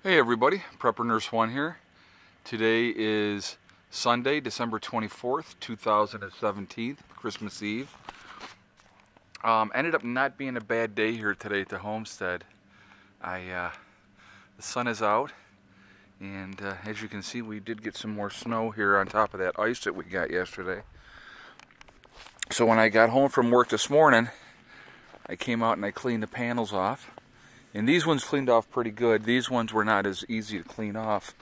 Hey everybody, Prepper Nurse 1 here. Today is Sunday, December 24th, 2017, Christmas Eve. Ended up not being a bad day here today at the homestead. The sun is out, and as you can see, we did get some more snow here on top of that ice that we got yesterday. So when I got home from work this morning, I came out and I cleaned the panels off. And these ones cleaned off pretty good. These ones were not as easy to clean off,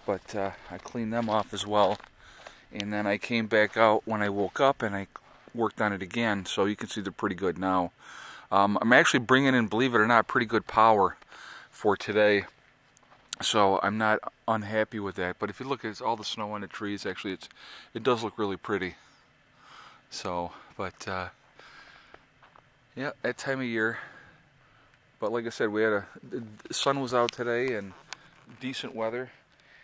but I cleaned them off as well. And then I came back out when I woke up and I worked on it again, so you can see they're pretty good now. I'm actually bringing in, believe it or not, pretty good power for today, so I'm not unhappy with that. But if you look at all the snow on the trees, actually it does look really pretty. So, but yeah, that time of year. But like I said, the sun was out today and decent weather.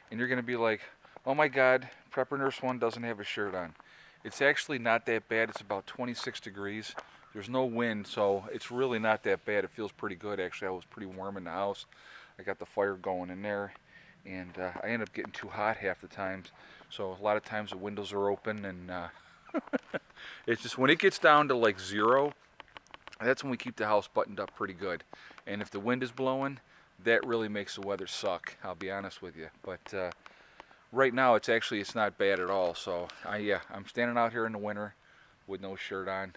And you're going to be like, oh my God, Prepper Nurse 1 doesn't have a shirt on. It's actually not that bad. It's about 26 degrees. There's no wind, so it's really not that bad. It feels pretty good, actually. I was pretty warm in the house. I got the fire going in there. And I end up getting too hot half the times. So a lot of times the windows are open. And it's just when it gets down to like 0, that's when we keep the house buttoned up pretty good. And if the wind is blowing, that really makes the weather suck, I'll be honest with you. But right now it's not bad at all. So I'm standing out here in the winter with no shirt on.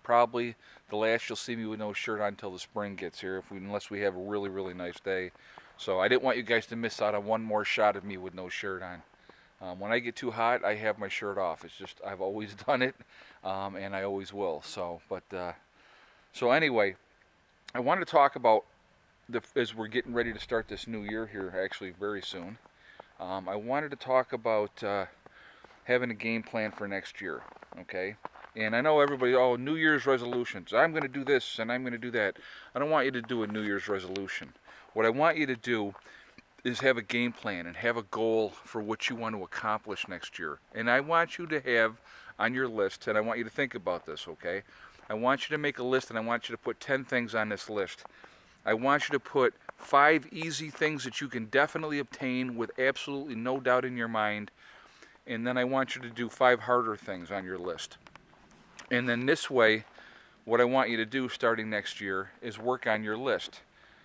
Probably the last you'll see me with no shirt on until the spring gets here, unless we have a really, really nice day. So I didn't want you guys to miss out on one more shot of me with no shirt on. When I get too hot, I have my shirt off. It's just, I've always done it, and I always will. So, so anyway, I wanted to talk about, as we're getting ready to start this new year here, actually very soon, I wanted to talk about having a game plan for next year, okay? And I know everybody, oh, New Year's resolutions. I'm going to do this and I'm going to do that. I don't want you to do a New Year's resolution. What I want you to do is have a game plan and have a goal for what you want to accomplish next year. And I want you to have on your list, and I want you to think about this, okay? I want you to make a list, and I want you to put 10 things on this list. I want you to put 5 easy things that you can definitely obtain with absolutely no doubt in your mind, and then I want you to do 5 harder things on your list. And then this way, what I want you to do starting next year is work on your list.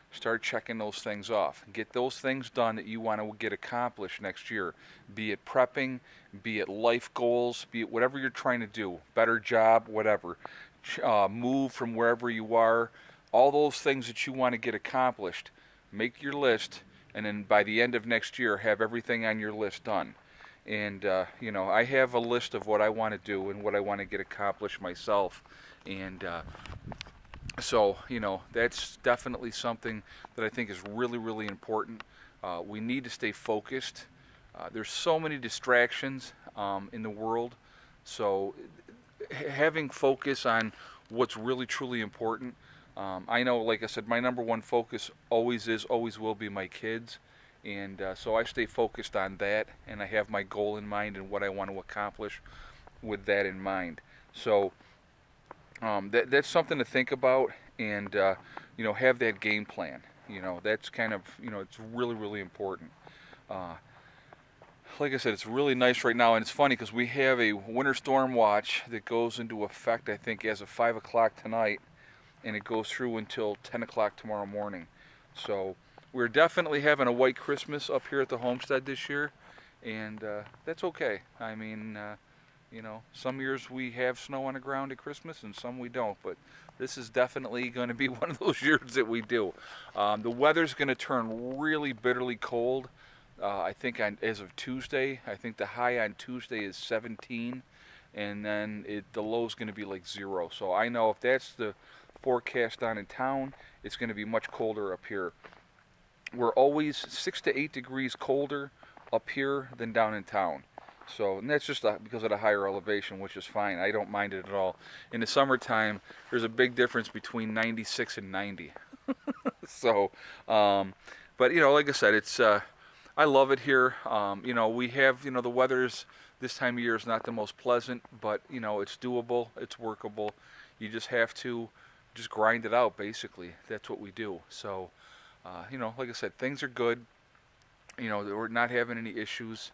Start checking those things off. Get those things done that you want to get accomplished next year. Be it prepping, be it life goals, be it whatever you're trying to do, better job, whatever. Move from wherever you are, all those things that you want to get accomplished. Make your list, and then by the end of next year, have everything on your list done. And you know, I have a list of what I want to do and what I want to get accomplished myself. And so, you know, that's definitely something that I think is really, really important. We need to stay focused. There's so many distractions in the world, so having focus on what's really, truly important. I know, like I said, my #1 focus always will be my kids. And so I stay focused on that, and I have my goal in mind and what I want to accomplish with that in mind. So that's something to think about, and you know, have that game plan. You know, that's kind of, you know, it's really, really important. Like I said, it's really nice right now, and it's funny because we have a winter storm watch that goes into effect, I think, as of 5 o'clock tonight, and it goes through until 10 o'clock tomorrow morning. So we're definitely having a white Christmas up here at the homestead this year, and that's okay. I mean, you know, some years we have snow on the ground at Christmas and some we don't, but this is definitely going to be one of those years that we do. The weather's going to turn really bitterly cold. I think as of Tuesday, I think the high on Tuesday is 17, and then the low's going to be like 0. So I know if that's the forecast down in town, it's going to be much colder up here. We're always 6 to 8 degrees colder up here than down in town. So, and that's just because of the higher elevation, which is fine. I don't mind it at all. In the summertime, there's a big difference between 96 and 90. So, but you know, like I said, it's I love it here. You know, we have, you know, the weather's this time of year is not the most pleasant, but you know, it's doable, it's workable. You just have to grind it out, basically. That's what we do. So, you know, like I said, things are good. you know, that we're not having any issues.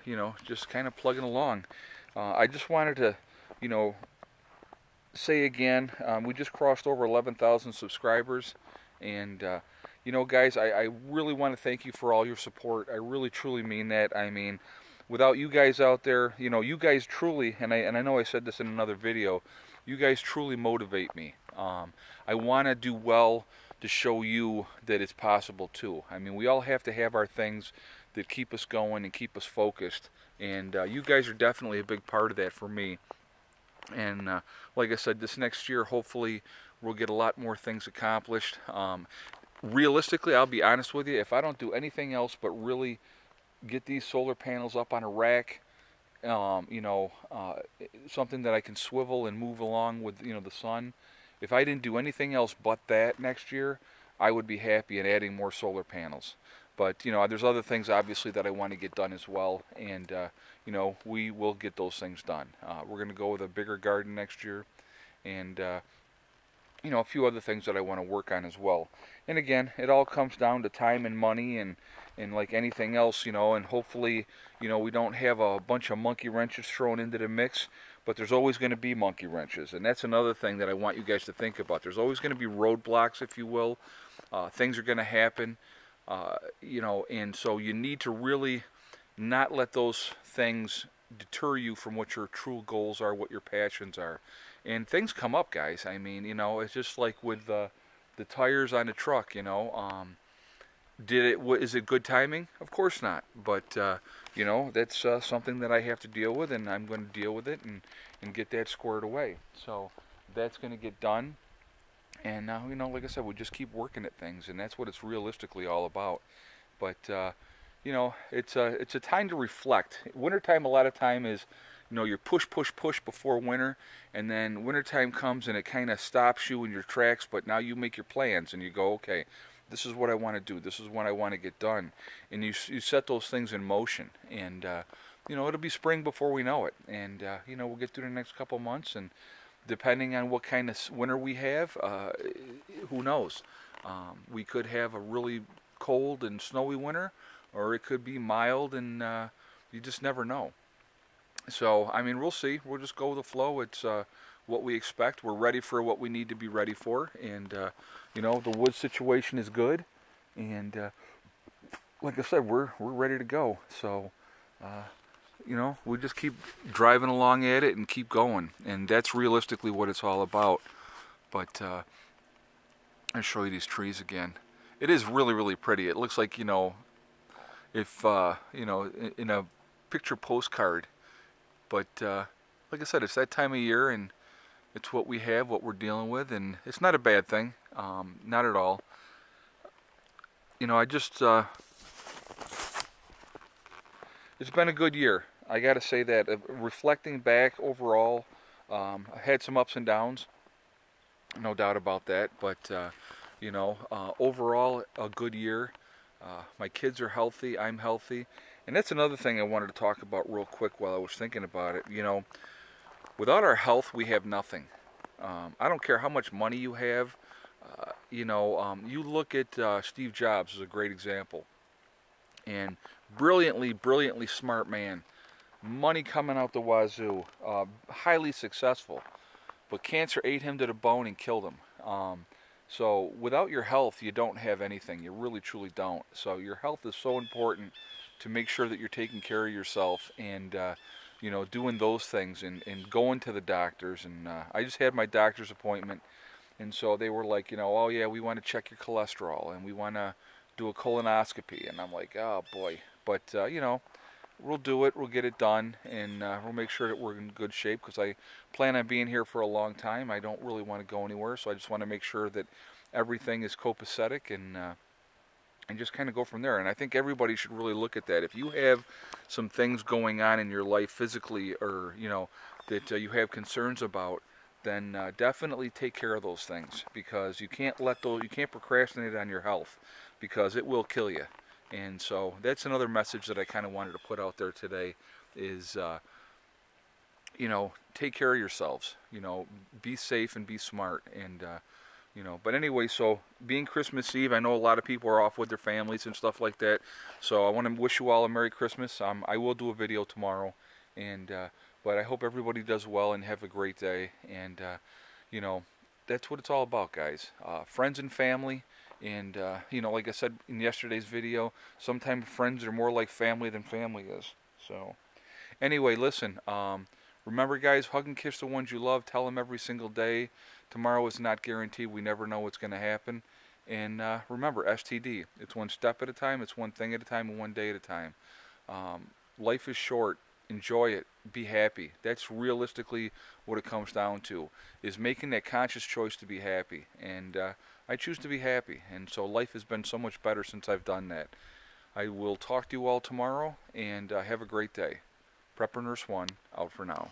You know, just kind of plugging along. I just wanted to, you know, say again, we just crossed over 11,000 subscribers, and you know, guys, I really want to thank you for all your support. I really truly mean that. I mean, without you guys out there, you know, you guys truly, and I know I said this in another video, you guys truly motivate me. I want to do well to show you that it's possible too. I mean, we all have to have our things that keep us going and keep us focused, and you guys are definitely a big part of that for me. And like I said, this next year, hopefully, we'll get a lot more things accomplished. Realistically, I'll be honest with you, if I don't do anything else but really get these solar panels up on a rack, you know, something that I can swivel and move along with, you know, the sun. If I didn't do anything else but that next year, I would be happy in adding more solar panels. But, you know, there's other things, obviously, that I want to get done as well. And, you know, we will get those things done. We're going to go with a bigger garden next year. And, you know, a few other things that I want to work on as well. And again, it all comes down to time and money and like anything else, you know, and hopefully, you know, we don't have a bunch of monkey wrenches thrown into the mix, but there's always going to be monkey wrenches. And that's another thing that I want you guys to think about. There's always going to be roadblocks, if you will. Things are going to happen, you know, and so you need to really not let those things deter you from what your true goals are, what your passions are. And things come up, guys. I mean, you know, it's just like with the tires on the truck, you know. Is it good timing? Of course not. But, you know, that's something that I have to deal with, and I'm going to deal with it and get that squared away. So that's going to get done. And now, you know, like I said, we just keep working at things, and that's what it's realistically all about. But, you know, it's a time to reflect. Wintertime, a lot of time is, you know, you're push before winter, and then wintertime comes and it kind of stops you in your tracks, but now you make your plans and you go, okay, this is what I want to do, this is what I want to get done, and you set those things in motion, and you know, it'll be spring before we know it, and you know, we'll get through the next couple months, and depending on what kind of winter we have, who knows, we could have a really cold and snowy winter, or it could be mild, and you just never know. So, I mean, we'll see. We'll just go with the flow. It's what we expect. We're ready for what we need to be ready for. And, you know, the wood situation is good. And, like I said, we're ready to go. So, you know, we just keep driving along at it and keep going. And that's realistically what it's all about. But, I'll show you these trees again. It is really, really pretty. It looks like, you know, if, you know, in a picture postcard. But like I said, it's that time of year, and it's what we have, what we're dealing with, and it's not a bad thing, not at all. You know, I just, it's been a good year. I got to say that. Reflecting back overall, I had some ups and downs, no doubt about that. But you know, overall, a good year. My kids are healthy. I'm healthy. And that's another thing I wanted to talk about real quick while I was thinking about it. You know, without our health, we have nothing. I don't care how much money you have. You know, you look at Steve Jobs as a great example. And brilliantly smart man. Money coming out the wazoo. Highly successful. But cancer ate him to the bone and killed him. So without your health, you don't have anything. You really, truly don't. So your health is so important to make sure that you're taking care of yourself and, you know, doing those things and going to the doctors. And I just had my doctor's appointment. And so they were like, you know, oh yeah, we want to check your cholesterol and we want to do a colonoscopy. And I'm like, oh boy. But, you know, we'll do it. We'll get it done. And we'll make sure that we're in good shape because I plan on being here for a long time. I don't really want to go anywhere. So I just want to make sure that everything is copacetic and just kind of go from there. And I think everybody should really look at that. If you have some things going on in your life physically or, you know, that you have concerns about, then definitely take care of those things because you can't procrastinate on your health because it will kill you. And so that's another message that I kind of wanted to put out there today is, you know, take care of yourselves. You know, be safe and be smart. And, You know, but anyway, so being Christmas Eve, I know a lot of people are off with their families and stuff like that. So I want to wish you all a Merry Christmas. I will do a video tomorrow, and but I hope everybody does well and have a great day. And you know, that's what it's all about, guys. Friends and family. And you know, like I said in yesterday's video, sometimes friends are more like family than family is. So anyway, listen. Remember, guys, hug and kiss the ones you love. Tell them every single day. Tomorrow is not guaranteed. We never know what's going to happen. And remember, STD. It's one step at a time. It's one thing at a time and one day at a time. Life is short. Enjoy it. Be happy. That's realistically what it comes down to, is making that conscious choice to be happy. And I choose to be happy. And so life has been so much better since I've done that. I will talk to you all tomorrow, and have a great day. Prepper Nurse 1, out for now.